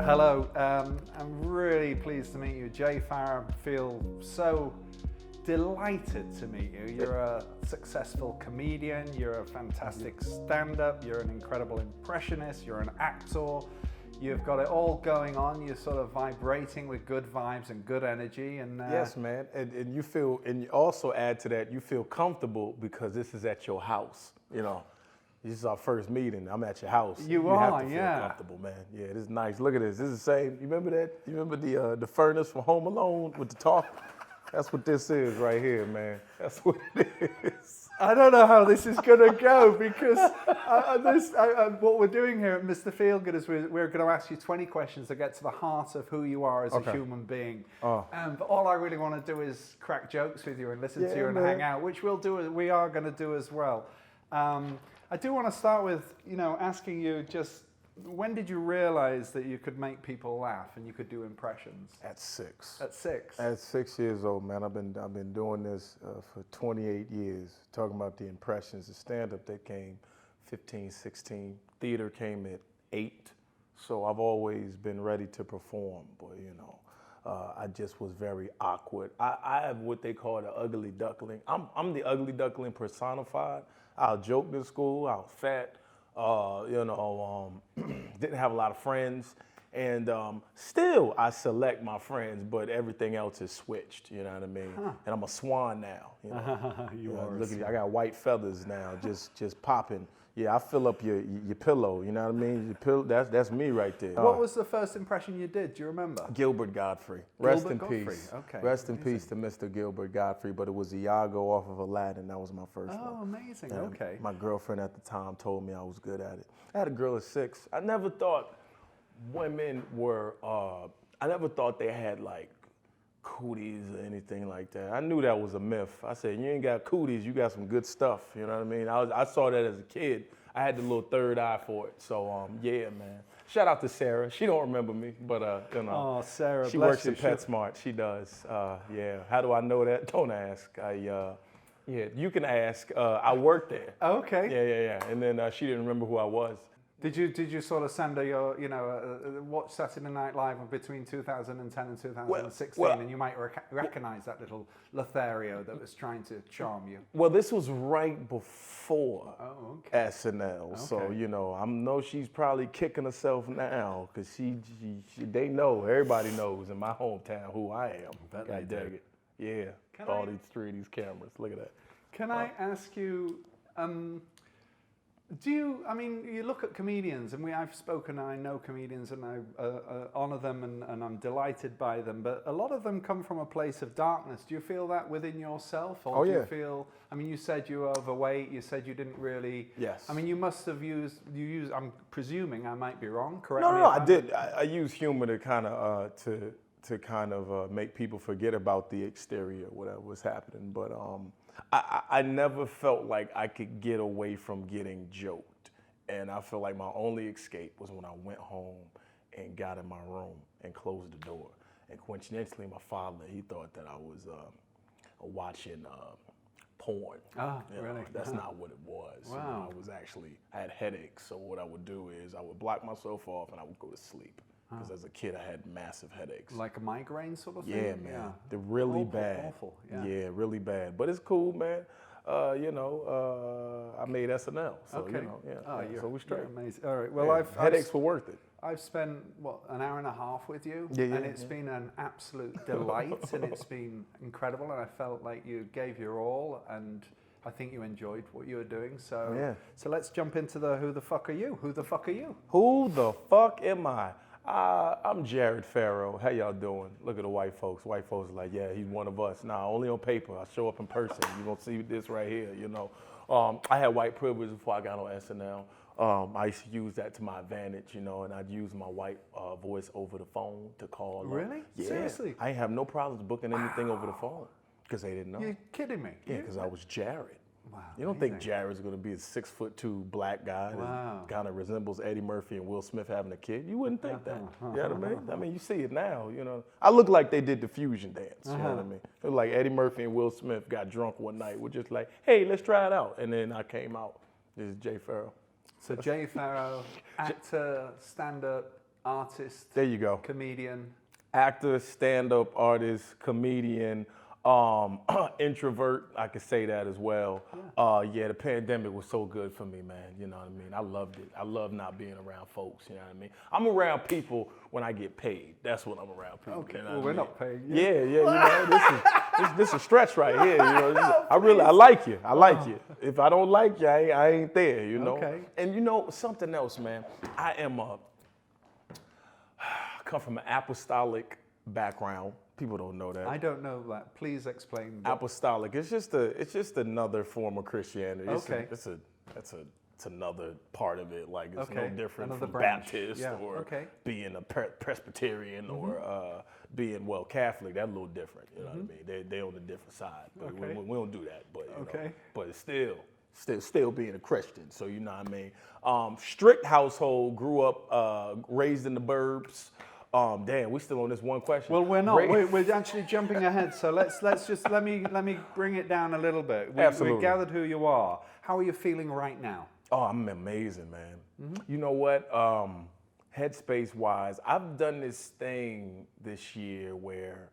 Hello, I'm really pleased to meet you. Jay Pharoah, feel so delighted to meet you. You're a successful comedian, you're a fantastic stand-up, you're an incredible impressionist, you're an actor. You've got it all going on. You're sort of vibrating with good vibes and good energy. And yes, man. And you feel, and you also add to that, you feel comfortable because this is at your house. You know, this is our first meeting. I'm at your house. You have are, to feel yeah. comfortable, man. Yeah, this is nice. Look at this. This is the same. You remember that? You remember the furnace from Home Alone with the talk? That's what this is right here, man. That's what it is. I don't know how this is going to go because what we're doing here at Mr. Feelgood is we're going to ask you 20 questions that get to the heart of who you are as a human being. But all I really want to do is crack jokes with you and listen to you and hang out, which we are going to do as well. I do want to start with, asking you just, when did you realize that you could make people laugh and you could do impressions? At 6. At 6? At 6 years old, man. I've been doing this for 28 years. Talking about the impressions, the stand-up that came 15, 16. Theater came at 8. So I've always been ready to perform, but I just was very awkward. I have what they call the ugly duckling. I'm the ugly duckling personified. I joked in school. I was fat. Didn't have a lot of friends, and still I select my friends, but everything else is switched. You know what I mean? And I'm a swan now. Look at you, I got white feathers now, just popping. Yeah, I fill up your pillow. You know what I mean? Your pillow. That's me right there. What was the first impression you did? Do you remember? Gilbert Godfrey. Rest in Godfrey. peace. Okay. Rest in peace to Mr. Gilbert Godfrey. But it was Iago off of Aladdin. That was my first one. Oh, amazing. And okay. My girlfriend at the time told me I was good at it. I had a girl at 6. I never thought women were. I never thought they had like cooties or anything like that. I knew that was a myth. I said, you ain't got cooties, you got some good stuff. You know what I mean? I saw that as a kid. I had the little third eye for it. So yeah, man. Shout out to Sarah. She don't remember me, but Oh, Sarah, she works at PetSmart. She does. Yeah. How do I know that? Don't ask. Yeah, you can ask. I worked there. Okay. Yeah. And then she didn't remember who I was. Did you sort of send her your, watch Saturday Night Live between 2010 and 2016, and you might recognize that little Lothario that was trying to charm you? Well, this was right before SNL, Okay. so I know she's probably kicking herself now because they know, everybody knows in my hometown who I am. I dig it. Yeah. These cameras. Look at that. Can I ask you? You look at comedians, and I've spoken, and I know comedians, and I honor them, and I'm delighted by them, but a lot of them come from a place of darkness. Do you feel that within yourself? Or do you feel, you said you were overweight, you said you didn't really... Yes. You must have used, I'm presuming, I might be wrong, correct? No, I did. I use humor to kind of, make people forget about the exterior, whatever was happening, but... I never felt like I could get away from getting joked. And I feel like my only escape was when I went home and got in my room and closed the door. And coincidentally, my father, he thought that I was watching porn. Really? That's not what it was. Wow. I had headaches. So what I would do is I would block myself off and I would go to sleep. Because as a kid, I had massive headaches. Like a migraine sort of thing? Yeah, man. They're really bad. Awful, yeah. Really bad. But it's cool, man. I made SNL. So, so we straight. Amazing. All right. Well, headaches were worth it. I've spent, an hour and a half with you, and it's been an absolute delight, and it's been incredible, and I felt like you gave your all, and I think you enjoyed what you were doing. So, so let's jump into the who the fuck are you? Who the fuck are you? Who the fuck am I? I'm Jared Pharoah. How y'all doing? Look at the white folks. White folks are like, yeah, he's one of us. Nah, only on paper. I show up in person. You're going to see this right here, I had white privilege before I got on SNL. I used to use that to my advantage, and I'd use my white voice over the phone to call. Really? Yeah. Seriously? I have no problems booking anything over the phone because they didn't know. You're kidding me? Yeah, because I was Jared. Wow, you don't think Jared's going to be a 6'2" black guy that kind of resembles Eddie Murphy and Will Smith having a kid? You wouldn't think that. You know what I mean? You see it now, I look like they did the fusion dance, you know what I mean? It was like Eddie Murphy and Will Smith got drunk one night. We're just like, hey, let's try it out. And then I came out. This is Jay Pharoah. So Jay Pharoah, actor, stand-up, artist. There you go. Comedian. Actor, stand-up artist, comedian, introvert. I could say that as well. Yeah, the pandemic was so good for me, man. You know what I mean? I loved it. I love not being around folks. You know what I mean? I'm around people when I get paid. That's when I'm around people. Okay. You know Well, we're not paying you. Yeah. You know, this is a stretch right here. You know, I like you. I like you. If I don't like you, I ain't there. You know. Okay. And you know something else, man. I come from an apostolic background. People don't know that. I don't know that. Please explain. Apostolic. It's just another form of Christianity. Okay. It's another part of it. Like it's no different Another from branch. Baptist or being a Presbyterian or being Catholic. That's a little different. You know what I mean? They on a different side. But we don't do that. But you know, but it's still being a Christian. So you know what I mean? Strict household. Grew up raised in the burbs. Damn, we still on this one question. Well, we're not. We're actually jumping ahead. So let's just let me bring it down a little bit. Absolutely. We gathered who you are. How are you feeling right now? Oh, I'm amazing, man. You know what? Headspace wise, I've done this thing this year where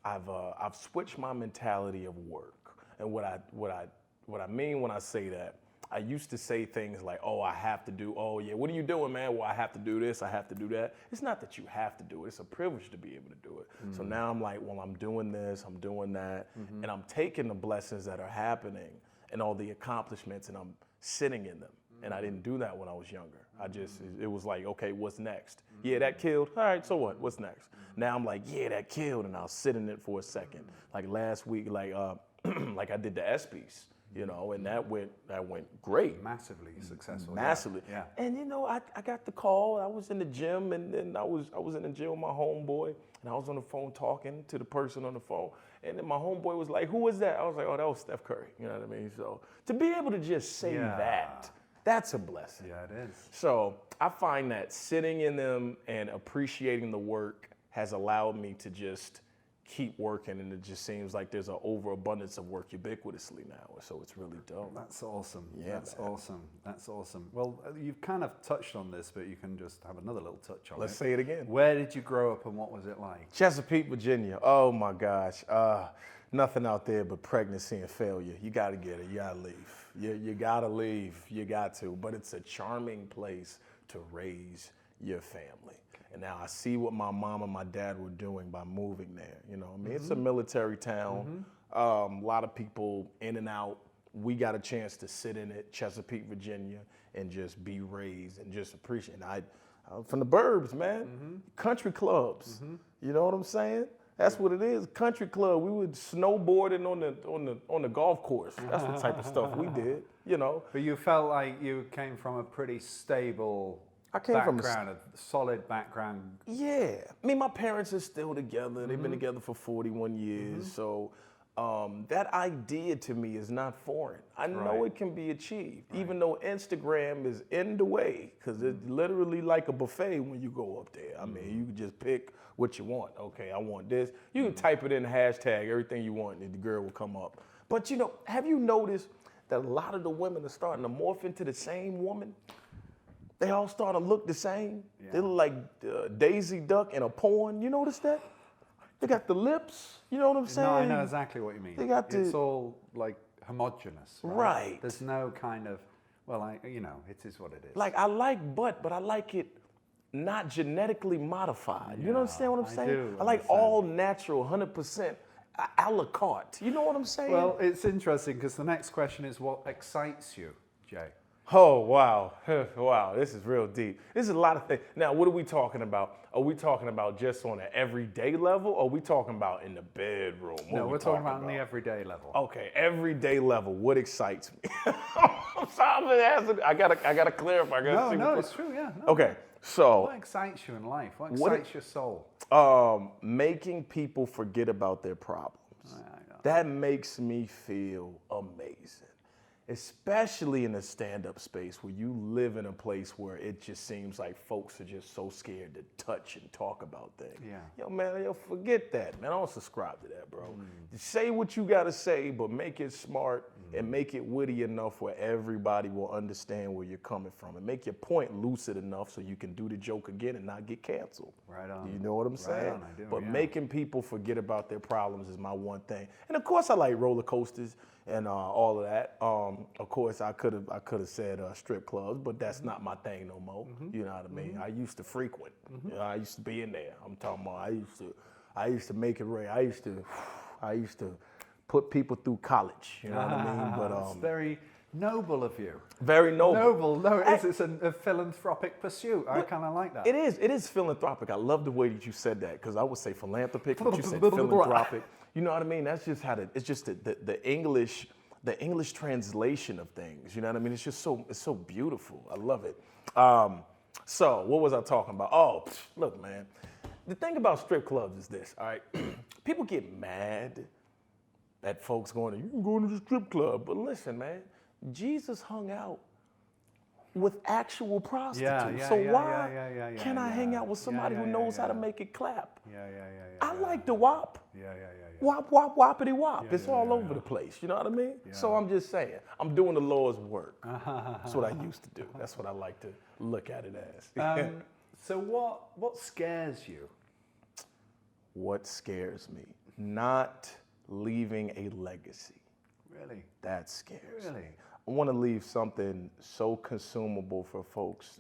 I've switched my mentality of work. And what I mean when I say that, I used to say things like, oh, I have to do, oh yeah, what are you doing, man? Well, I have to do this, I have to do that. It's not that you have to do it, it's a privilege to be able to do it. So now I'm like, well, I'm doing this, I'm doing that, and I'm taking the blessings that are happening and all the accomplishments and I'm sitting in them. And I didn't do that when I was younger. It was like, okay, what's next? Yeah, that killed, all right, so what, what's next? Now I'm like, yeah, that killed, and I'll sit in it for a second. Like last week, like I did the ESPYs. You know, and that went great. Massively successful. Massively. Yeah. And you know, I got the call. I was in the gym, and then I was in the gym with my homeboy, and I was on the phone talking to the person on the phone, and then my homeboy was like, "Who was that?" I was like, "Oh, that was Steph Curry." You know what I mean? So to be able to just say that, that's a blessing. Yeah, it is. So I find that sitting in them and appreciating the work has allowed me to just keep working, and it just seems like there's an overabundance of work ubiquitously now, so it's really dope. That's awesome. Yeah, That's man. awesome. That's awesome. Well, you've kind of touched on this, but you can just have another little touch on it. Let's say it again. Where did you grow up and what was it like? Chesapeake, Virginia. Oh my gosh. Nothing out there but pregnancy and failure. You gotta get it, you gotta leave. You gotta leave, you got to. But it's a charming place to raise your family. And now I see what my mom and my dad were doing by moving there. You know, I mean, it's a military town. A lot of people in and out. We got a chance to sit in it, Chesapeake, Virginia, and just be raised and just appreciate. And I'm from the burbs, man. Country clubs. You know what I'm saying? That's what it is. Country club. We would snowboarding on the golf course. That's the type of stuff we did. You know. But you felt like you came from a pretty stable from a solid background. Yeah. I mean, my parents are still together. They've been together for 41 years. So that idea to me is not foreign. I know it can be achieved, even though Instagram is in the way, because it's literally like a buffet when you go up there. I mean, you can just pick what you want. Okay, I want this. You can type it in hashtag, everything you want, and the girl will come up. But, you know, have you noticed that a lot of the women are starting to morph into the same woman? They all start to look the same. Yeah. They look like Daisy Duck in a porn. You notice that? They got the lips. You know what I'm saying? No, I know exactly what you mean. They got it's all like homogenous. Right. There's no kind of, it is what it is. Like I like butt, but I like it not genetically modified. You understand what I'm saying? I like all natural, 100%. A la carte. You know what I'm saying? Well, it's interesting because the next question is what excites you, Jay? Oh, wow. Wow, this is real deep. This is a lot of things. Now, what are we talking about? Are we talking about just on an everyday level, or are we talking about in the bedroom? No, we're talking about on the everyday level. Okay, everyday level. What excites me? I'm sorry, I gotta clarify. No, it's true, yeah. No. Okay, so. What excites you in life? What excites your soul? Making people forget about their problems. That makes me feel amazing. Especially in the stand-up space where you live in a place where it just seems like folks are just so scared to touch and talk about things. Yeah. Yo, man, forget that, man. I don't subscribe to that, bro. Say what you gotta say, but make it smart and make it witty enough where everybody will understand where you're coming from, and make your point lucid enough so you can do the joke again and not get canceled. Right on. You know what I'm saying? Right on, I do, but yeah. making people forget about their problems is my one thing. And of course, I like roller coasters and all of that. Of course, I could have said strip clubs, but that's not my thing no more. You know what I mean? I used to frequent. You know, I used to be in there. I'm talking about. I used to make it rain. I used to put people through college. You know what I mean? But it's very noble of you. very noble. Noble. No, it is. It's a philanthropic pursuit. I kind of like that. It is. It is philanthropic. I love the way that you said that, because I would say philanthropic, but you said philanthropic. You know what I mean? That's just how it's just the English translation of things. You know what I mean? It's just so beautiful. I love it. So what was I talking about? Oh, look, man. The thing about strip clubs is this, all right? People get mad at folks going, you can go to the strip club. But listen, man, Jesus hung out with actual prostitutes. So why can't I hang out with somebody who knows how to make it clap? I like the WAP. Wop, wop, whoppity wop. It's all over the place. You know what I mean? So I'm just saying, I'm doing the Lord's work. That's what I used to do. That's what I like to look at it as. So what scares you? What scares me? Not leaving a legacy. Really? That scares me. Really? I want to leave something so consumable for folks.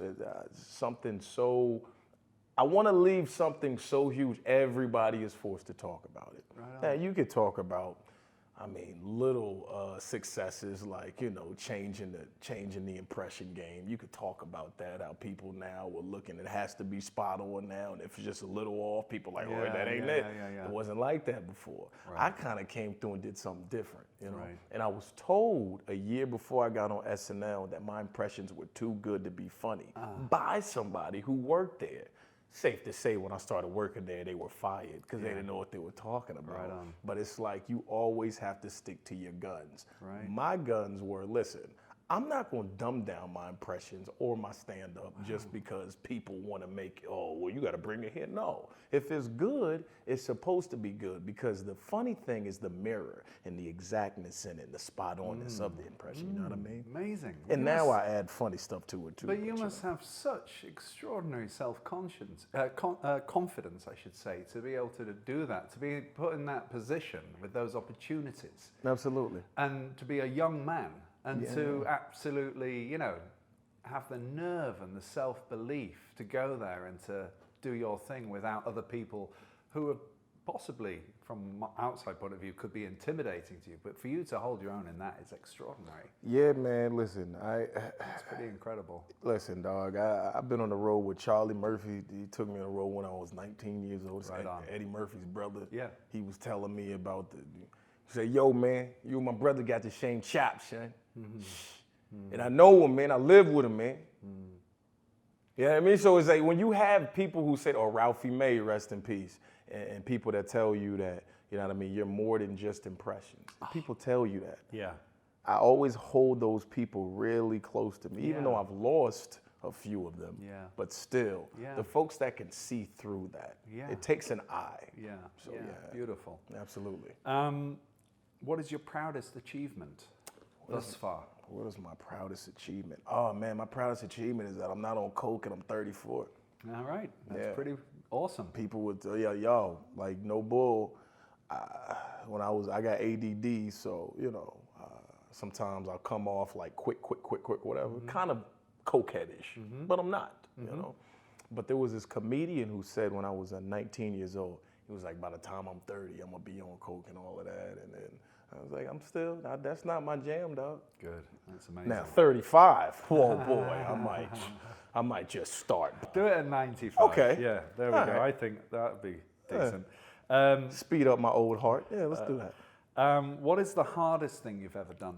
I want to leave something so huge, everybody is forced to talk about it. Now, you could talk about, little successes like, changing the impression game. You could talk about that, how people now are looking, it has to be spot on now, and if it's just a little off, people are like, oh, that ain't it. It wasn't like that before. I kind of came through and did something different, And I was told a year before I got on SNL that my impressions were too good to be funny by somebody who worked there. Safe to say, when I started working there, they were fired because they didn't know what they were talking about. Right on. But it's like you always have to stick to your guns. Right. My guns were, listen, I'm not going to dumb down my impressions or my stand-up just because people want to make, you got to bring it here. No. If it's good, it's supposed to be good, because the funny thing is the mirror and the exactness in it, the spot-onness of the impression. You know what I mean? Amazing. And now I add funny stuff to it, too. But you must have such extraordinary confidence, I should say, to be able to do that, to be put in that position with those opportunities. Absolutely. And to be a young man. And to absolutely, have the nerve and the self-belief to go there and to do your thing without other people who are possibly, from an outside point of view, could be intimidating to you. But for you to hold your own in that is extraordinary. Yeah, man, listen. It's pretty incredible. Listen, dog, I've been on the road with Charlie Murphy. He took me on the road when I was 19 years old. Right on. Eddie Murphy's brother. Yeah. He was telling me about he said, yo, man, you and my brother got the same chops, son. And I know him, man. I live with him, man. You know what I mean? So it's like when you have people who say, Ralphie May, rest in peace, and people that tell you that, you know what I mean, you're more than just impressions. People tell you that. Yeah. I always hold those people really close to me, even though I've lost a few of them. Yeah. But still, the folks that can see through that, it takes an eye. Yeah. So, Beautiful. Absolutely. What is your proudest achievement thus far? What is my proudest achievement? Oh, man, my proudest achievement is that I'm not on coke and I'm 34. All right. That's pretty awesome. People would tell yo, like, no bull. When I got ADD, so, sometimes I'll come off like quick, whatever. Kind of cokeheadish, but I'm not, you know. But there was this comedian who said when I was 19 years old, he was like, by the time I'm 30, I'm going to be on coke and all of that. And then I was like, that's not my jam, dog. Good. That's amazing. Now, 35, oh boy, I might just start. Do it at 95. Okay. Yeah, there we go. Right. I think that would be decent. Speed up my old heart. Yeah, let's do that. What is the hardest thing you've ever done?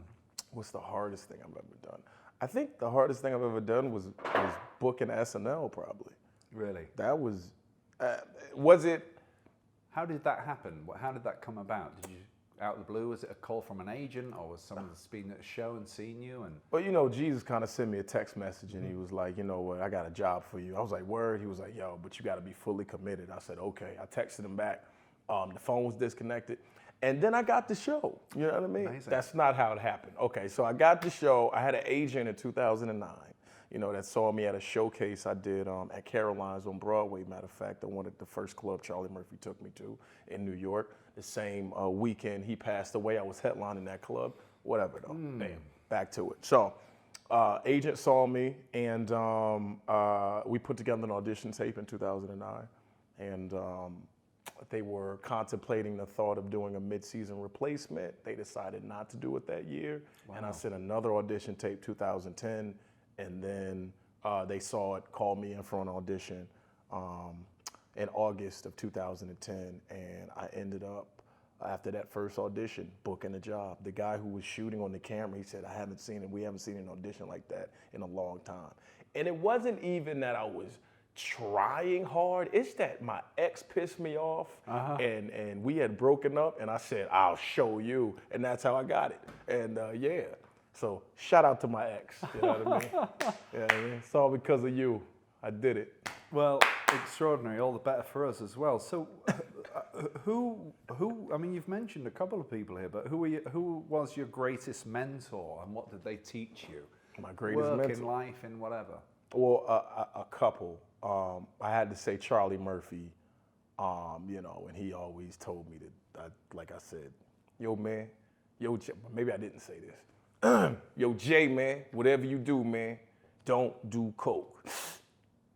What's the hardest thing I've ever done? I think the hardest thing I've ever done was booking SNL, probably. Really? That was it? How did that happen? How did that come about? Did you, out of the blue, was it a call from an agent, or was someone that's been at a show and seen you? And well, Jesus kind of sent me a text message, and he was like, you know what, I got a job for you. I was like, word? He was like, yo, but you got to be fully committed. I said, okay. I texted him back. The phone was disconnected. And then I got the show, you know what I mean? Amazing. That's not how it happened. Okay, so I got the show. I had an agent in 2009, that saw me at a showcase I did at Caroline's on Broadway. Matter of fact, I wanted the first club Charlie Murphy took me to in New York. The same weekend he passed away, I was headlining that club. Whatever though, damn, back to it. So agent saw me and we put together an audition tape in 2009. And they were contemplating the thought of doing a mid-season replacement. They decided not to do it that year. Wow. And I sent another audition tape 2010. And then they saw it, called me in for an audition in August of 2010. And I ended up, after that first audition, booking a job. The guy who was shooting on the camera, he said, we haven't seen an audition like that in a long time. And it wasn't even that I was trying hard, it's that my ex pissed me off and we had broken up and I said, I'll show you. And that's how I got it. And yeah, so shout out to my ex, you know what I mean? Yeah, it's all because of you. I did it. Well, extraordinary, all the better for us as well. So who, I mean, you've mentioned a couple of people here, but who was your greatest mentor and what did they teach you? My greatest mentor? Work, in life, in whatever. Well, a couple. I had to say Charlie Murphy, and he always told me that, like I said, yo, man, maybe I didn't say this. Yo, Jay, man, whatever you do, man, don't do coke.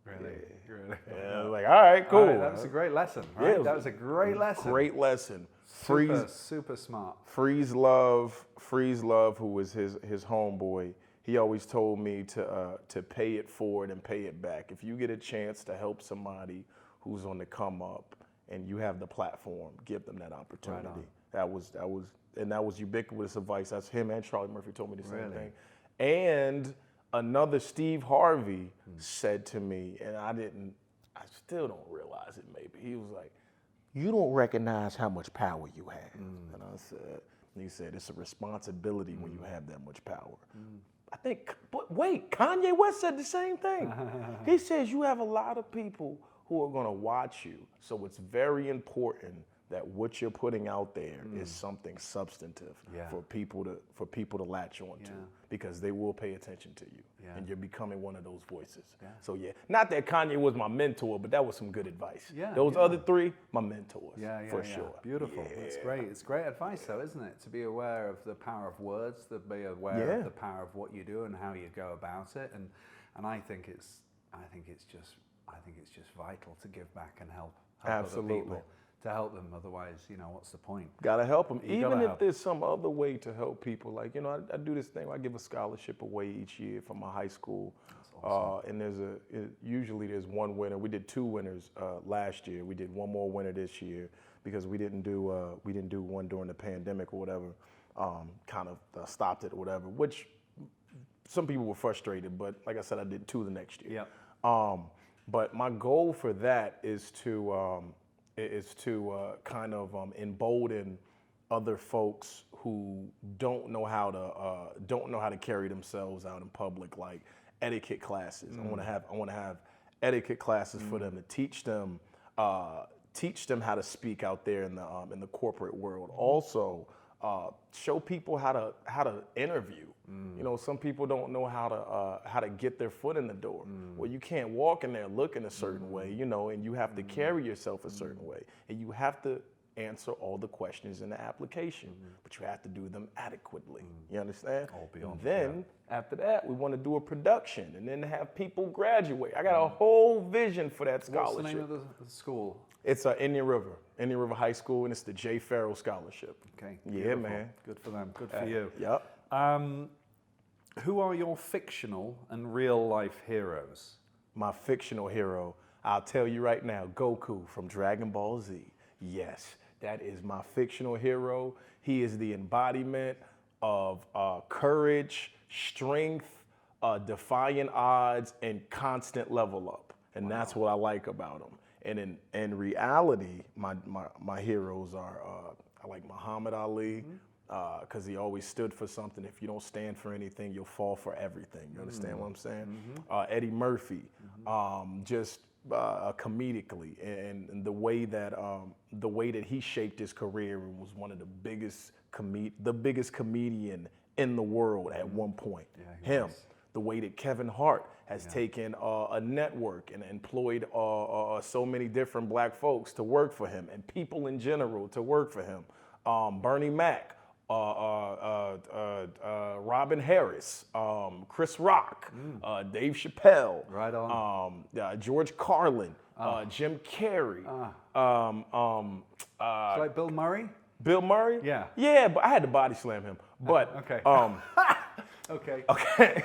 Really? Yeah. Really? Yeah, I was like, all right, cool. All right, that was a great lesson, right? Yeah, that was a great lesson. Great lesson. Super smart. Freeze Love, who was his homeboy, he always told me to pay it forward and pay it back. If you get a chance to help somebody who's on the come up and you have the platform, give them that opportunity. Right. That was ubiquitous advice. That's him and Charlie Murphy told me the same thing. And another Steve Harvey said to me, and I still don't realize it maybe. He was like, you don't recognize how much power you have. And he said, it's a responsibility when you have that much power. I think, but wait, Kanye West said the same thing. He says you have a lot of people who are gonna watch you. So it's very important that what you're putting out there is something substantive for people to latch on to, because they will pay attention to you, and you're becoming one of those voices. So not that Kanye was my mentor, but that was some good advice. Those other three, my mentors, for sure. Beautiful. That's great. It's great advice, though, isn't it? To be aware of the power of words, to be aware of the power of what you do and how you go about it, and I think it's just vital to give back and help Absolutely. other people. To help them, otherwise, what's the point? Gotta help them. Even if there's some other way to help people, like, I do this thing where I give a scholarship away each year from my high school. That's awesome. And usually there's one winner. We did two winners last year. We did one more winner this year because we didn't do one during the pandemic or whatever. Kind of stopped it or whatever, which some people were frustrated, but like I said, I did two the next year. But my goal for that is to kind of embolden other folks who don't know how to carry themselves out in public, like etiquette classes. I want to have etiquette classes for them to teach them how to speak out there in the corporate world. Also, show people how to interview. Some people don't know how to get their foot in the door. Well, you can't walk in there looking a certain way, and you have to carry yourself a certain way, and you have to answer all the questions in the application, but you have to do them adequately. You understand? And then after that, we want to do a production, and then have people graduate. I got a whole vision for that scholarship. What's the name of the school? It's Indian River High School, and it's the Jay Pharoah Scholarship. Okay. Yeah, beautiful. man. Good for them. Good for you. Yep. Who are your fictional and real life heroes? My fictional hero, I'll tell you right now, Goku from Dragon Ball Z. Yes, that is my fictional hero. He is the embodiment of courage, strength, defying odds, and constant level up. And that's what I like about him. And in reality, my heroes are, I like Muhammad Ali, because he always stood for something. If you don't stand for anything, you'll fall for everything. You understand what I'm saying? Eddie Murphy, just comedically, and the way that he shaped his career and was one of the biggest comedian in the world at one point. Yeah, Him. The way that Kevin Hart has taken a network and employed so many different black folks to work for him, and people in general to work for him. Bernie Mac, Robin Harris, Chris Rock, Dave Chappelle, Right on. George Carlin, Jim Carrey. Like Bill Murray? Bill Murray? Yeah. Yeah, but I had to body slam him. But Okay. Okay. Okay.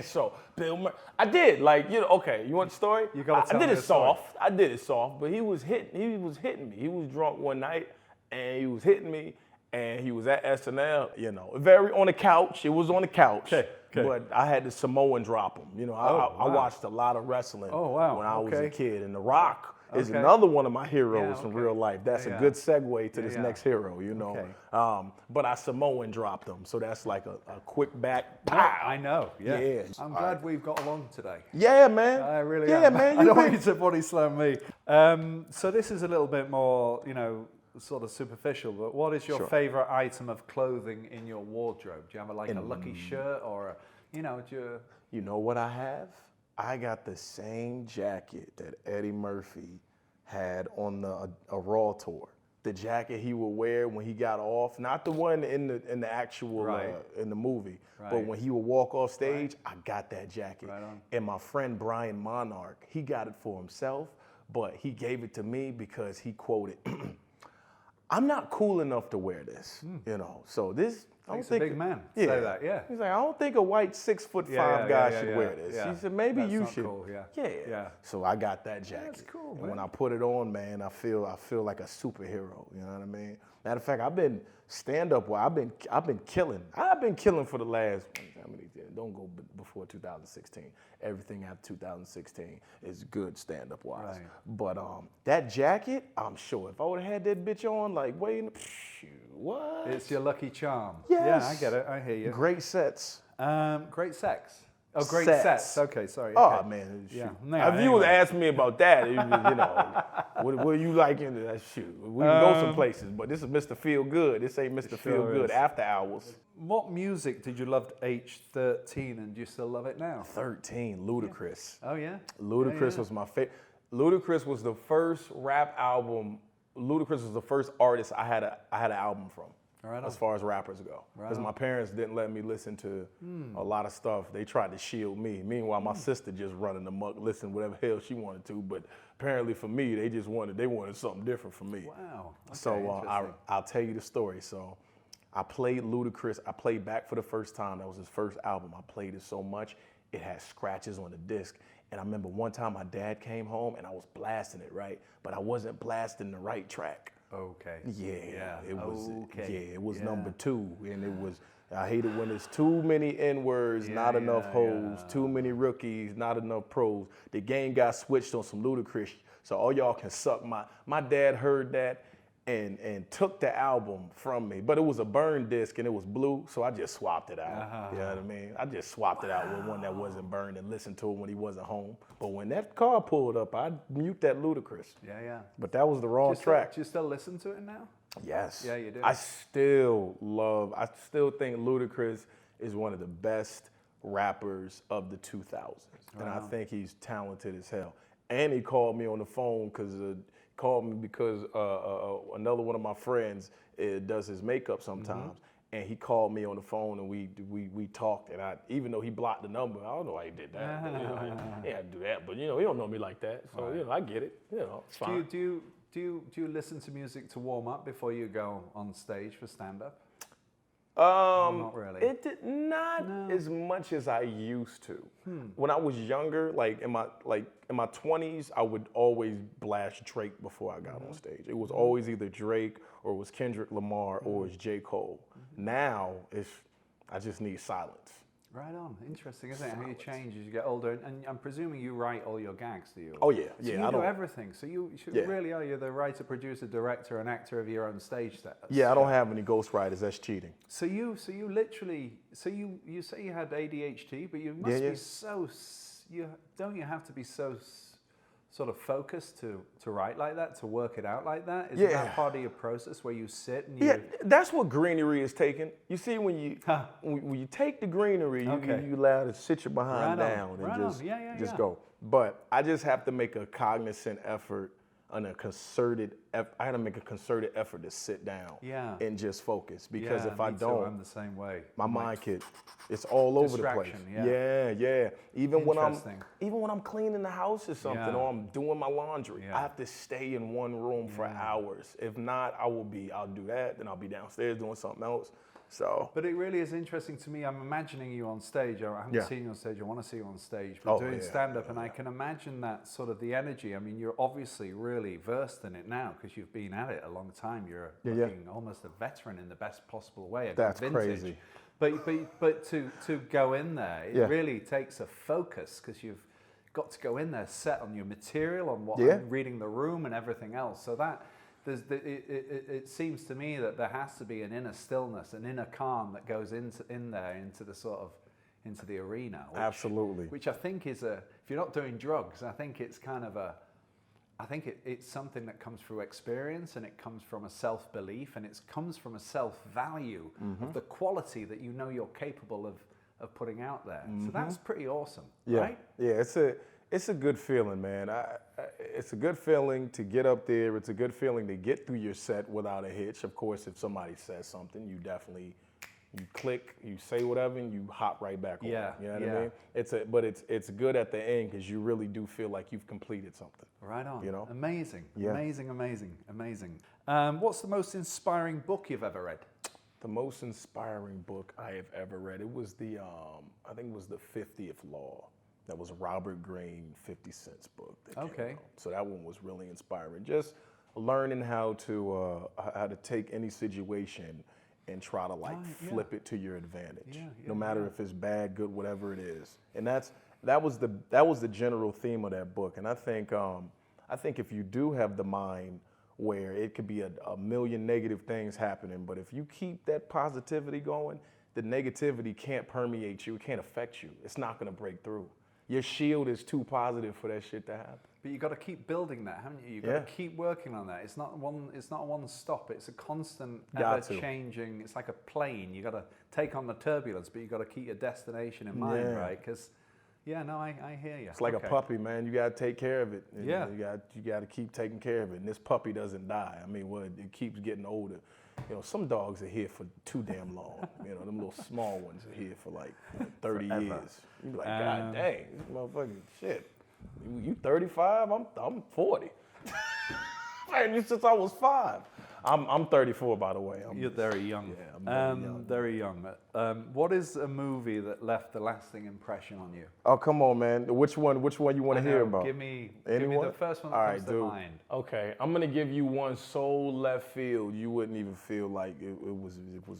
So Bill Murray, I did okay. You want the story? You gotta tell I did me it the story. soft. I did it soft, but he was hitting me. He was drunk one night, and he was hitting me, and he was at SNL. Very on the couch. It was on the couch. Okay. But I had to Samoan drop him. I watched a lot of wrestling when I was a kid, and The Rock is another one of my heroes from real life. That's a good segue to this next hero, Okay. But I Samoan dropped him, so that's like a quick back. Pow. I know. Yeah. I'm glad right. we've got along today. Yeah, man. I really am. Man, I don't want you to body slam me. So this is a little bit more, sort of superficial, but what is your favorite item of clothing in your wardrobe? Do you have a lucky shirt or, do you... You know what I have? I got the same jacket that Eddie Murphy had on a Raw tour. The jacket he would wear when he got off, not the one in the actual in the movie, but when he would walk off stage, I got that jacket. Right on. And my friend Brian Monarch, he got it for himself, but he gave it to me because he quoted, "I'm not cool enough to wear this, So this." He's a big man. Say that, yeah. He's like, I don't think a white 6'5" guy should wear this. Yeah. He said, maybe That's you not should. Cool, yeah. So I got that jacket. That's cool, man. And when I put it on, man, I feel like a superhero. You know what I mean? Matter of fact, I've been stand-up. I've been killing. I've been killing for the last. Don't go before 2016. Everything after 2016 is good stand-up wise. Right. But that jacket, I'm sure if I would have had that bitch on, what? It's your lucky charm. Yes. Yeah, I get it. I hear you. Great sets. Great sex. Oh, great Sets. Okay, sorry. Oh, Okay. man. Shoot. Yeah. If you would ask me about that, what you like in that? Shoot. We can go some places, but this is Mr. Feelgood. This ain't Mr. Feelgood after hours. What music did you love at age 13 and do you still love it now? 13, Ludacris. Oh, yeah? Ludacris was my favorite. Ludacris was the first rap album. Ludacris was the first artist I had an album from. Right as far as rappers go. Because my parents didn't let me listen to a lot of stuff. They tried to shield me. Meanwhile, my sister just running amok, listening whatever hell she wanted to. But apparently for me, they wanted something different from me. Wow. Okay, so I'll tell you the story. So I played Ludacris. I played Back for the First Time. That was his first album. I played it so much, it had scratches on the disc. And I remember one time my dad came home and I was blasting it, right? But I wasn't blasting the right track. Okay. Yeah. It was. Okay. Yeah, it was number 2, and it was. I hate it when there's too many N-words, not enough hoes, too many rookies, not enough pros. The game got switched on some Ludacris, so all y'all can suck my dad heard that and took the album from me, but it was a burned disc and it was blue, so I just swapped it out. You know what I mean? I just swapped it out with one that wasn't burned and listened to it when he wasn't home. But when that car pulled up, I'd mute that Ludacris. Yeah. But that was the wrong track. Do you still listen to it now? Yes. Yeah, you do. I still think Ludacris is one of the best rappers of the 2000s. And I think he's talented as hell. And he called me on the phone because another one of my friends does his makeup sometimes. And he called me on the phone and we talked, and even though he blocked the number, I don't know why he did that. He had to do that, but he don't know me like that, so I get it. It's fine. Do you listen to music to warm up before you go on stage for stand-up? Not really. It did not as much as I used to. When I was younger, like in my 20s, I would always blast Drake before I got on stage. It was always either Drake or it was Kendrick Lamar or it was J. Cole. Now I just need silence. Right on. Interesting, isn't it? How you change as you get older. And I'm presuming you write all your gags, do you? Oh, yeah. So you do everything. So you really are. You're the writer, producer, director, and actor of your own stage set. Yeah, I don't have any ghostwriters. That's cheating. So you say you had ADHD, but you must be so. Don't you have to be so sort of focus to write like that, to work it out like that? Is that part of your process where you sit and you... Yeah, that's what greenery is taking. You see, when you take the greenery, you allow to sit your behind down and just go. But I just have to make a cognizant effort and I had to make a concerted effort to sit down and just focus, because if I don't, I'm the same way. My mind it's all over the place. Yeah. Even when I'm cleaning the house or something, or I'm doing my laundry, I have to stay in one room for hours. If not, I'll do that, then I'll be downstairs doing something else. So, but it really is interesting to me. I'm imagining you on stage. I haven't seen you on stage. I want to see you on stage. But doing stand-up, and I can imagine that sort of the energy. I mean, you're obviously really versed in it now because you've been at it a long time. You're almost a veteran in the best possible way. That's vintage. Crazy. But to go in there, it really takes a focus, because you've got to go in there set on your material, on what reading the room and everything else. So that. It seems to me that there has to be an inner stillness, an inner calm that goes into the arena. Absolutely. Which I think is if you're not doing drugs, I think it's kind of it's something that comes through experience, and it comes from a self-belief, and it comes from a self-value of the quality that you know you're capable of putting out there. So that's pretty awesome, right? Yeah, it's a good feeling, man. It's a good feeling to get up there. It's a good feeling to get through your set without a hitch. Of course, if somebody says something, you click, you say whatever, and you hop right back on. You know what I mean? But it's good at the end, because you really do feel like you've completed something. Right on. You know? Amazing. What's the most inspiring book you've ever read? The most inspiring book I have ever read, it was I think it was the 50th Law. That was Robert Greene, 50 Cent's book. So that one was really inspiring. Just learning how to take any situation and try to flip it to your advantage. No matter if it's bad, good, whatever it is. And that was the general theme of that book. And I think if you do have the mind where it could be a million negative things happening, but if you keep that positivity going, the negativity can't permeate you. It can't affect you. It's not going to break through. Your shield is too positive for that shit to happen. But you got to keep building that, haven't you? You got to keep working on that. It's not one stop. It's a constant, ever changing. It's like a plane. You got to take on the turbulence, but you got to keep your destination in mind, right? Because, I hear you. It's like a puppy, man. You got to take care of it. You got to keep taking care of it. And this puppy doesn't die. I mean, it keeps getting older. You know, some dogs are here for too damn long. You know, them little small ones are here for like 30 years. You be like, God dang, this motherfucking shit. You 35? I'm 40. Man, since I was 5. I'm 34, by the way. You're very young. Yeah, I'm very young. What is a movie that left a lasting impression on you? Oh, come on, man. Which one you want to hear about? Give me the first one that comes to mind. Okay, I'm gonna give you one so left field you wouldn't even feel like it was.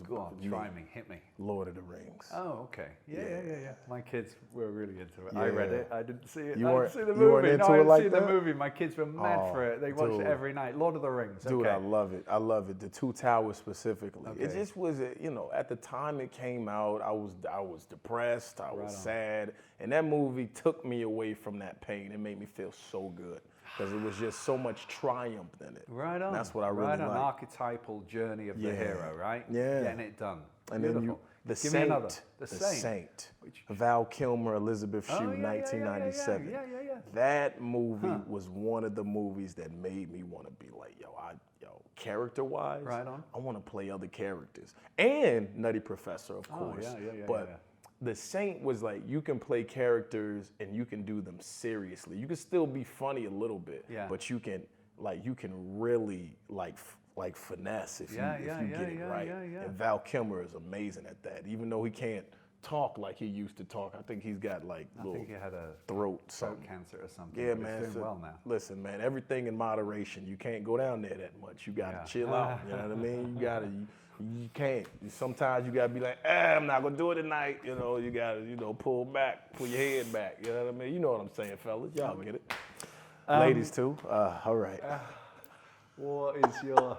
Go on, try me, hit me. Lord of the Rings. Oh, okay. Yeah. My kids were really into it. Yeah. I read it. I didn't see it. You I weren't didn't see the you movie. weren't into I it didn't like see that? the movie. My kids were mad for it. They watched it every night. Lord of the Rings. Dude, okay. I love it. The Two Towers specifically. Okay. It just was, at the time it came out, I was depressed, I was sad, and that movie took me away from that pain. It made me feel so good because it was just so much triumph in it. Right on. That's what I really like. An archetypal journey of the hero, right? Yeah. Getting it done. And Beautiful. then Give me another. The Saint. Val Kilmer, Elizabeth Shue, 1997. Yeah. That movie was one of the movies that made me want to be like, character-wise, I want to play other characters. And Nutty Professor, of course. But The Saint was like, you can play characters and you can do them seriously. You can still be funny a little bit, but you can really finesse if you get it right. And Val Kilmer is amazing at that. Even though he can't talk like he used to talk, I think he's got I think he had a throat cancer or something. Yeah, man. He's doing well now. Listen, man, everything in moderation. You can't go down there that much. You gotta chill out. You know what I mean? You can't. Sometimes you gotta be like, I'm not gonna do it tonight. You gotta, pull back, pull your head back. You know what I mean? You know what I'm saying, fellas. Y'all get it. Ladies too. All right. What is your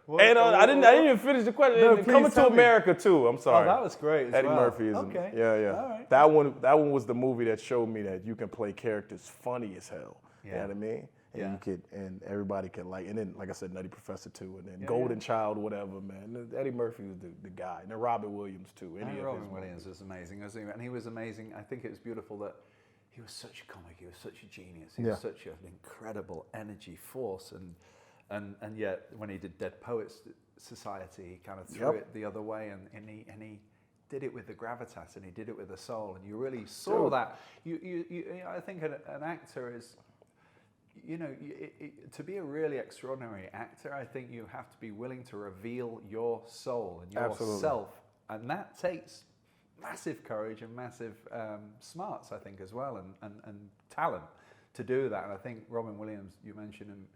And I didn't even finish the question. No, Coming please to tell me. America too. I'm sorry. Oh, that was great as Eddie well. Murphy is Okay. yeah. All right. That one was the movie that showed me that you can play characters funny as hell. Yeah. You know what I mean? And Yeah. you could, and everybody can like, and then like I said, Nutty Professor too, and then Golden Child, whatever, man. Eddie Murphy was the guy, and then Robert Williams too. Robin Williams was amazing, wasn't he? And he was amazing. I think it was beautiful that he was such a comic. He was such a genius. He was such an incredible energy force, and yet when he did Dead Poets Society, he kind of threw it the other way, and he did it with the gravitas, and he did it with the soul, and you really saw that. I think an actor is. To be a really extraordinary actor, I think you have to be willing to reveal your soul and yourself, and that takes massive courage and massive smarts, I think, as well, and talent to do that. And I think Robin Williams, you mentioned him,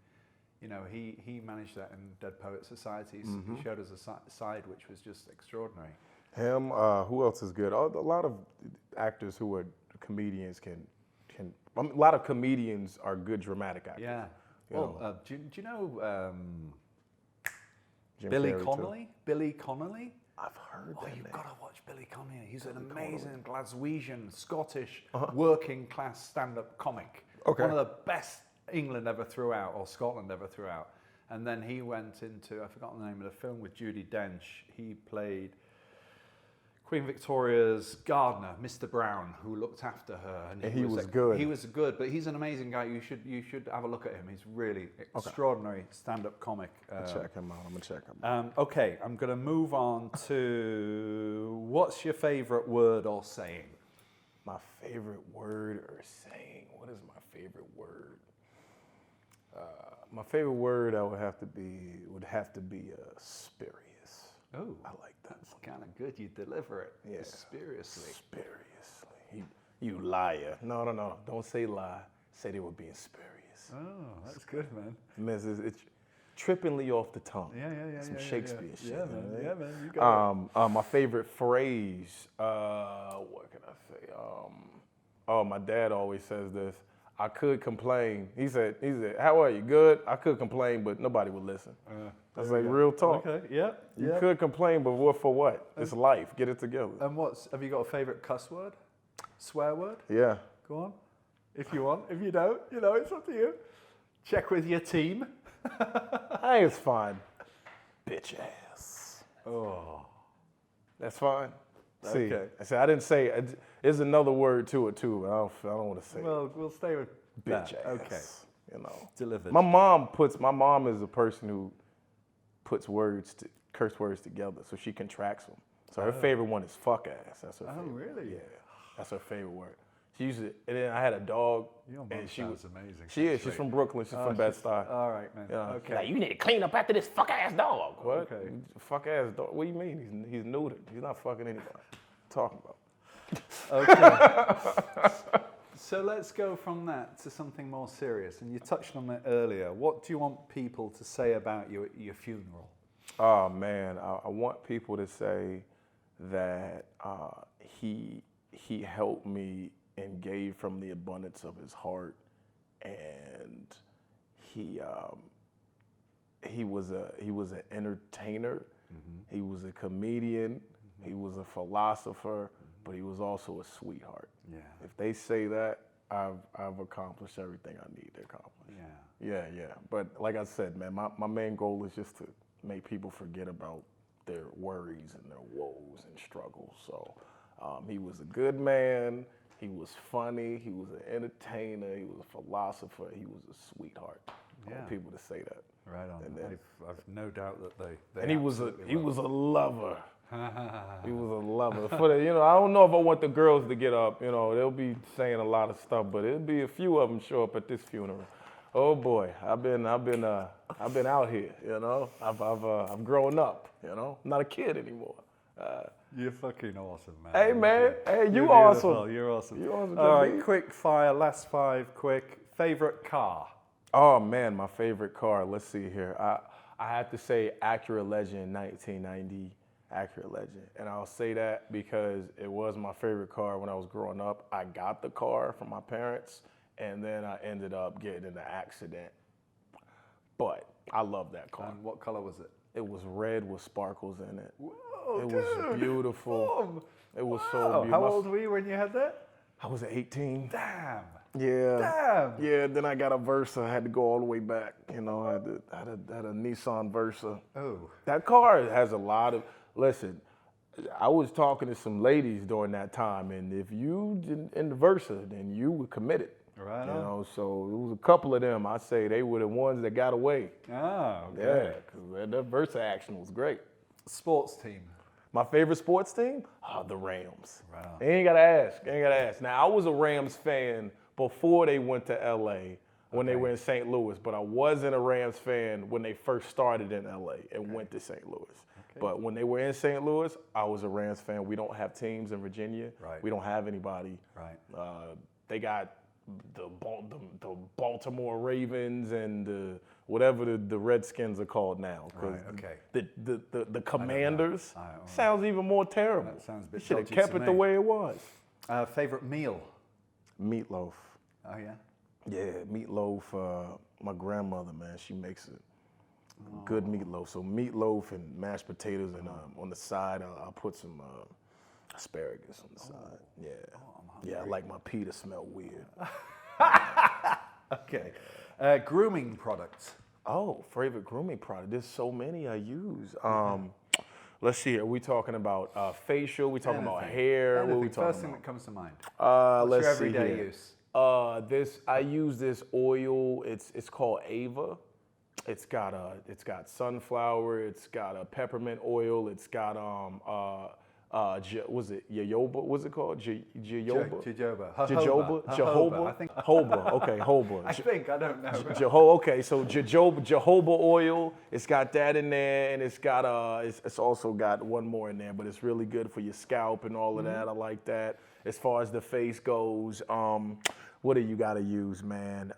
he managed that in Dead Poet Society. He showed us a side which was just extraordinary. Him, who else is good? A lot of actors who are comedians can. A lot of comedians are good dramatic actors. Yeah. Well, do you know Billy Connolly? Too. Billy Connolly? I've heard that. You've got to watch Billy Connolly. He's an amazing Glaswegian, Scottish, working class stand-up comic. Okay. One of the best England ever threw out, or Scotland ever threw out. And then he went into, I've forgotten the name of the film, with Judi Dench. He played Queen Victoria's gardener, Mr. Brown, who looked after her, and he was good. He was good, but he's an amazing guy. You should have a look at him. He's really extraordinary stand-up comic. Check him out. I'm gonna check him out. Okay, I'm gonna move on to what's your favorite word or saying? My favorite word or saying? What is my favorite word? My favorite word would have to be spurious. Oh, I like that. That's kind of good. You deliver it. Yeah. Spuriously. Spuriously. You liar. No. Don't say lie. Say they were being spurious. Oh, that's good, man. It's trippingly off the tongue. Yeah. Some Shakespeare shit. Yeah, man. Right? Yeah, man. You got it. My favorite phrase, what can I say? My dad always says this. I could complain. He said, how are you? Good? I could complain, but nobody would listen. That's like real talk. Okay, yeah. You could complain, but what for what? It's life. Get it together. And have you got a favorite cuss word? Swear word? Yeah. Go on. If you want. If you don't, it's up to you. Check with your team. Hey, it's fine. Bitch ass. Oh. That's fine. See, Okay. I didn't say, there's another word to it too, but I don't want to say Well, we'll stay with bitch that. ass. Okay. Delivered. My mom is a person who puts curse words together, so she contracts them. So her favorite one is fuck ass. That's her favorite. Oh, really? Yeah, that's her favorite word. She used it, and then I had a dog. Your mom and sounds amazing. She's from Brooklyn. She's from Bed-Stuy. All right, man. Yeah. Okay. Like, you need to clean up after this fuck ass dog. What? Okay. Fuck ass dog. What do you mean? He's neutered. He's not fucking anybody. Talking about. Okay. So let's go from that to something more serious. And you touched on it earlier. What do you want people to say about your funeral? Oh man, I want people to say that he helped me and gave from the abundance of his heart, and he was an entertainer. Mm-hmm. He was a comedian. Mm-hmm. He was a philosopher, but he was also a sweetheart. Yeah. If they say that, I've accomplished everything I need to accomplish. Yeah. But like I said, man, my main goal is just to make people forget about their worries and their woes and struggles. So he was a good man. He was funny. He was an entertainer. He was a philosopher. He was a sweetheart. I want people to say that. Right on. And I've no doubt that they and he was a lover. He was a lover. I don't know if I want the girls to get up. They'll be saying a lot of stuff, but it'll be a few of them show up at this funeral. Oh boy, I've been out here. I've grown up. I'm not a kid anymore. You're fucking awesome, man. Hey, man. Hey, You're awesome. Beautiful. You're awesome. You awesome. All right, quick fire, last 5, quick. Favorite car? Oh, man, my favorite car. Let's see here. I have to say Acura Legend 1990 Acura Legend. And I'll say that because it was my favorite car when I was growing up. I got the car from my parents, and then I ended up getting in an accident but I love that car. And what color was it? It was red with sparkles in it. Whoa, It dude. was beautiful. It was so Wow. beautiful. How old were you when you had that? I was 18. Damn. Yeah. Damn. Yeah, then I got a Versa. I had to go all the way back. You know, I had a Nissan Versa. Oh. That car has a lot of, listen, I was talking to some ladies during that time, and if you didn't in the Versa, then you were committed. Right You on. know, so it was a couple of them. I say they were the ones that got away. Oh, Yeah, okay. because that Versa action was great. Sports team. My favorite sports team? Oh, the Rams. Right on. Ain't gotta ask. Now, I was a Rams fan before they went to LA when they were in St. Louis, but I wasn't a Rams fan when they first started in LA and went to St. Louis. Okay. But when they were in St. Louis, I was a Rams fan. We don't have teams in Virginia. Right. We don't have anybody. Right. They got the Baltimore Ravens and whatever the Redskins are called now. Right, okay. The Commanders I don't know. sounds even more terrible. That sounds a bit Should have dodgy kept to it the me. way it was. Favorite meal? Meatloaf. Oh, yeah? Yeah, meatloaf. My grandmother, man, she makes it. Good meatloaf. So meatloaf and mashed potatoes, and on the side, I'll put some asparagus on the side. Yeah. Yeah, I like my pee to smell weird. Okay. Grooming products. Oh, favorite grooming product. There's so many I use. Let's see. Are we talking about facial? We talking about hair? What are we Anything. talking First thing about? that comes to mind. Let's What's your see everyday here. use? I use this oil. It's called Ava. It's got sunflower. It's got a peppermint oil. It's got was it jojoba? What's it called? Jojoba. Jojoba. Jojoba. Jehovah. I think. Jojoba. Okay, Jojoba. I think. I don't know. Okay, so jojoba oil. It's got that in there, and it's got it's also got one more in there, but it's really good for your scalp and all of that. I like that. As far as the face goes, what do you got to use, man?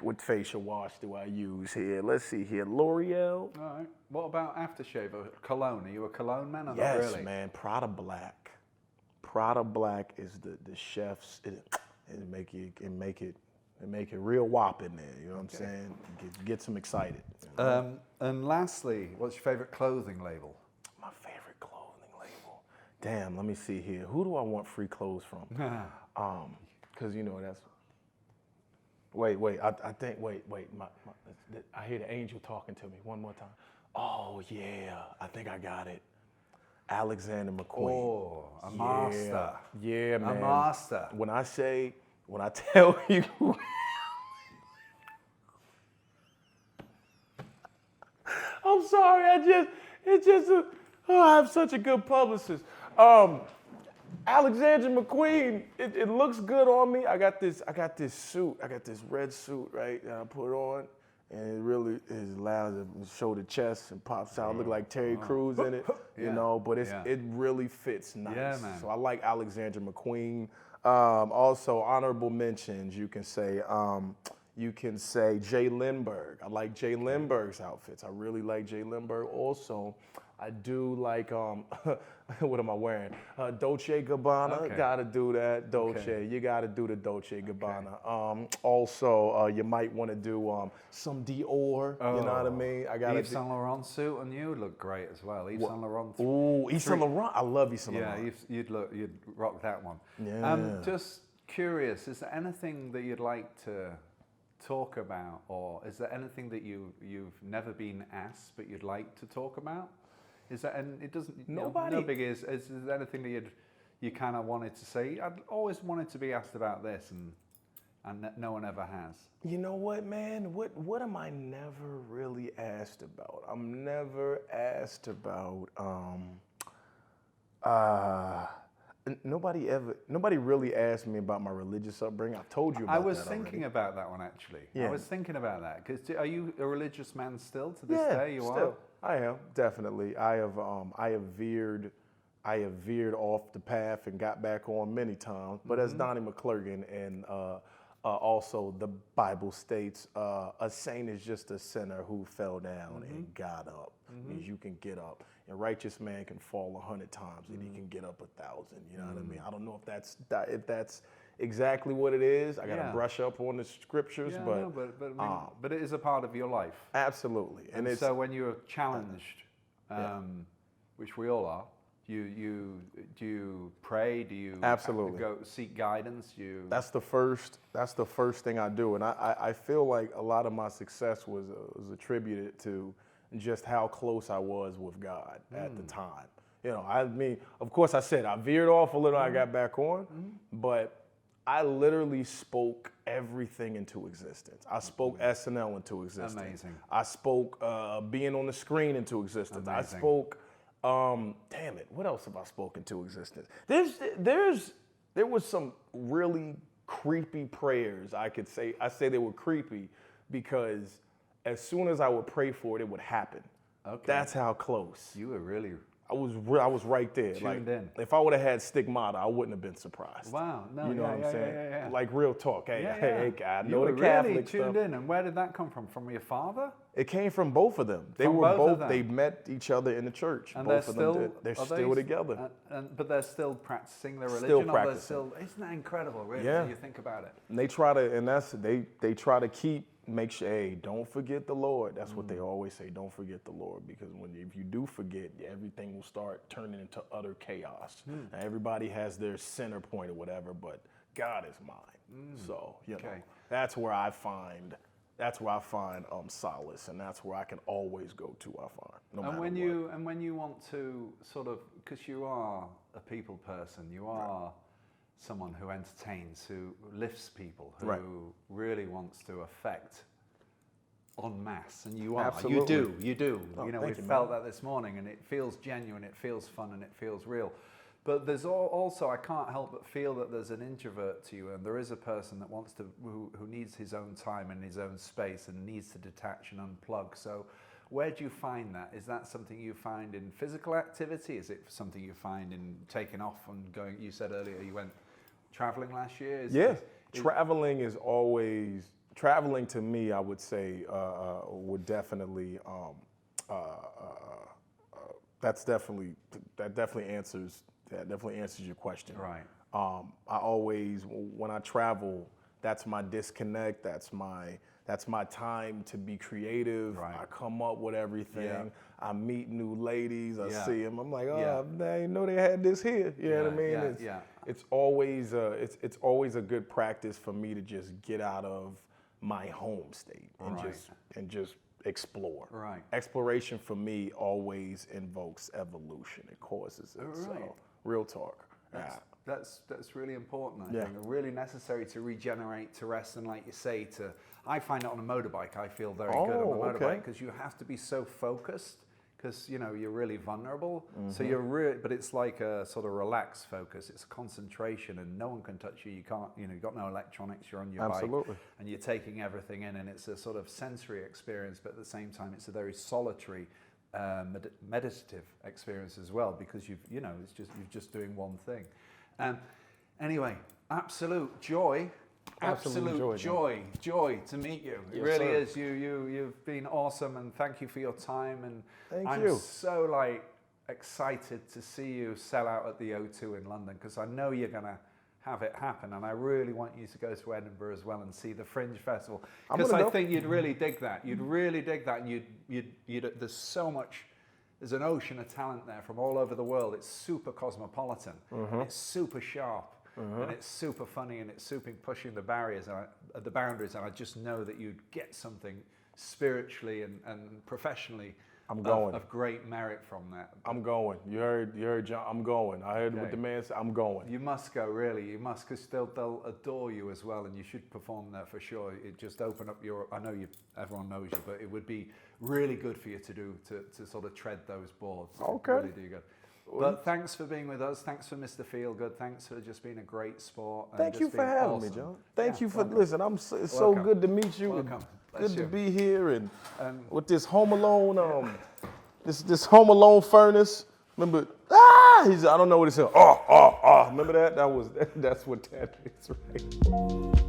What facial wash do I use here? Let's see here. L'Oreal. All right. What about aftershave or cologne? Are you a cologne man or not Yes, really? man. Prada Black. Prada Black is the chef's. It make it real wop in there. You know what I'm saying? Gets them excited. You know? And lastly, what's your favorite clothing label? My favorite clothing label. Damn. Let me see here. Who do I want free clothes from? Because you know that's. Wait. I think. Wait. I hear the angel talking to me one more time. Oh yeah, I think I got it. Alexander McQueen. Oh, a master. Yeah, man. A master. When I tell you. I'm sorry. I have such a good publicist. Alexander McQueen, it looks good on me. I got this suit. I got this red suit, right, that I put on, and it really is allowed to show the chest and pops out. Look like Terry Crews in it, you know, but it really fits nice. Yeah, man. So I like Alexander McQueen. Also, honorable mentions, you can say Jay Lindbergh. I like Jay Lindbergh's outfits. I really like Jay Lindbergh. Also, I do like, what am I wearing? Dolce & Gabbana, Okay. gotta do that. Dolce, Okay. you gotta do the Dolce & Gabbana. Also, you might wanna do some Dior, you know what I mean? I gotta Yves Saint Laurent suit on you would look great as well. Yves Saint Laurent. Ooh, Yves Saint Laurent, I love Yves Saint Laurent. Yeah, you'd rock that one. Yeah. Just curious, is there anything that you'd like to talk about, or is there anything that you've never been asked but you'd like to talk about? Is that, and it doesn't. Nobody. No big is there anything that you kind of wanted to say? I'd always wanted to be asked about this, and no one ever has. You know what, man? What am I never really asked about? I'm never asked about. Nobody really asked me about my religious upbringing. I've told you about that. I was already. thinking about that one actually. Yeah. I was thinking about that because are you a religious man still to this Yeah, day? You still. are. I am definitely. I have veered off the path and got back on many times. But as Donnie McClurgan and also the Bible states, a saint is just a sinner who fell down and got up. Means you can get up. A righteous man can fall 100 times and he can get up 1,000. You know what I mean? I don't know if exactly what it is. I got to brush up on the scriptures, but it is a part of your life. Absolutely. And so when you're challenged, which we all are, do you pray? Do you absolutely go seek guidance? That's the first thing I do, and I feel like a lot of my success was attributed to just how close I was with God at the time. You know, I mean, of course, I said I veered off a little. I got back on, but I literally spoke everything into existence. I spoke SNL into existence. Amazing. I spoke being on the screen into existence. Amazing. I spoke. Damn it! What else have I spoken to existence? There was some really creepy prayers. I say they were creepy because as soon as I would pray for it, it would happen. Okay. That's how close. You were really. I was right there. Tuned in. If I would have had stigmata, I wouldn't have been surprised. Wow. No. You know what I'm saying? Yeah. Like real talk. Hey, I know the Catholic Catholic really tuned stuff. in. And where did that come from? From your father? It came from both of them. They From were both of them. They met each other in the church. And both of them did. They're still together. But they're still practicing their religion. Still practicing. Isn't that incredible? Really, when you think about it. And they try to, they try to make sure, hey, don't forget the Lord. That's what they always say. Don't forget the Lord, because if you do forget, everything will start turning into utter chaos. Now, everybody has their center point or whatever, but God is mine. So you know, that's where I find solace, and that's where I can always go to. I find no matter what. And when you want to sort of, because you are a people person, you are someone who entertains, who lifts people, who really wants to affect en masse, and you are. Absolutely. You do. Oh, you know, we felt that this morning, and it feels genuine, it feels fun, and it feels real. But there's also, I can't help but feel that there's an introvert to you, and there is a person that wants to, who needs his own time and his own space and needs to detach and unplug. So where do you find that? Is that something you find in physical activity? Is it something you find in taking off and going? You said earlier you went traveling last year? Traveling to me, I would say, would definitely, that definitely answers your question. Right. I always, when I travel, that's my disconnect. That's my time to be creative. Right. I come up with everything. Yeah. I meet new ladies. I see them. I'm like, I didn't know they had this here. You know what I mean? It's always a good practice for me to just get out of my home state and just explore. Right. Exploration for me always invokes evolution. It causes it. Right. So real talk. That's really important, I think, and really necessary to regenerate, to rest, and like you say, I find it on a motorbike. I feel very good on a motorbike because you have to be so focused, because you know you're really vulnerable. So but it's like a sort of relaxed focus. It's concentration, and no one can touch you. You can't, you've got no electronics. You're on your bike, and you're taking everything in, and it's a sort of sensory experience, but at the same time, it's a very solitary, meditative experience as well, because you're just doing one thing. Anyway, absolute joy. Absolute joy to meet you. It really is. You've been awesome, and thank you for your time. And I'm so excited to see you sell out at the O2 in London, because I know you're gonna have it happen, and I really want you to go to Edinburgh as well and see the Fringe Festival, because I think you'd really dig that. You'd really dig that, and there's an ocean of talent there from all over the world. It's super cosmopolitan, and it's super sharp. And it's super funny, and it's super pushing the barriers, the boundaries, and I just know that you'd get something spiritually and professionally of great merit from that. I'm going. You heard John. I'm going. I heard what the man said. I'm going. You must go, really. You must, because they'll adore you as well, and you should perform there for sure. It just open up I know everyone knows you, but it would be really good for you to sort of tread those boards. Okay. Really do good. But thanks for being with us. Thanks for Mr. Feelgood. Thanks for just being a great sport. Thank you for having me, John. Thank you for listening. It's so good to meet you. Welcome. Good to be here, and with this Home Alone, this Home Alone furnace. Remember? I don't know what it said. Remember that? That's what that is, right?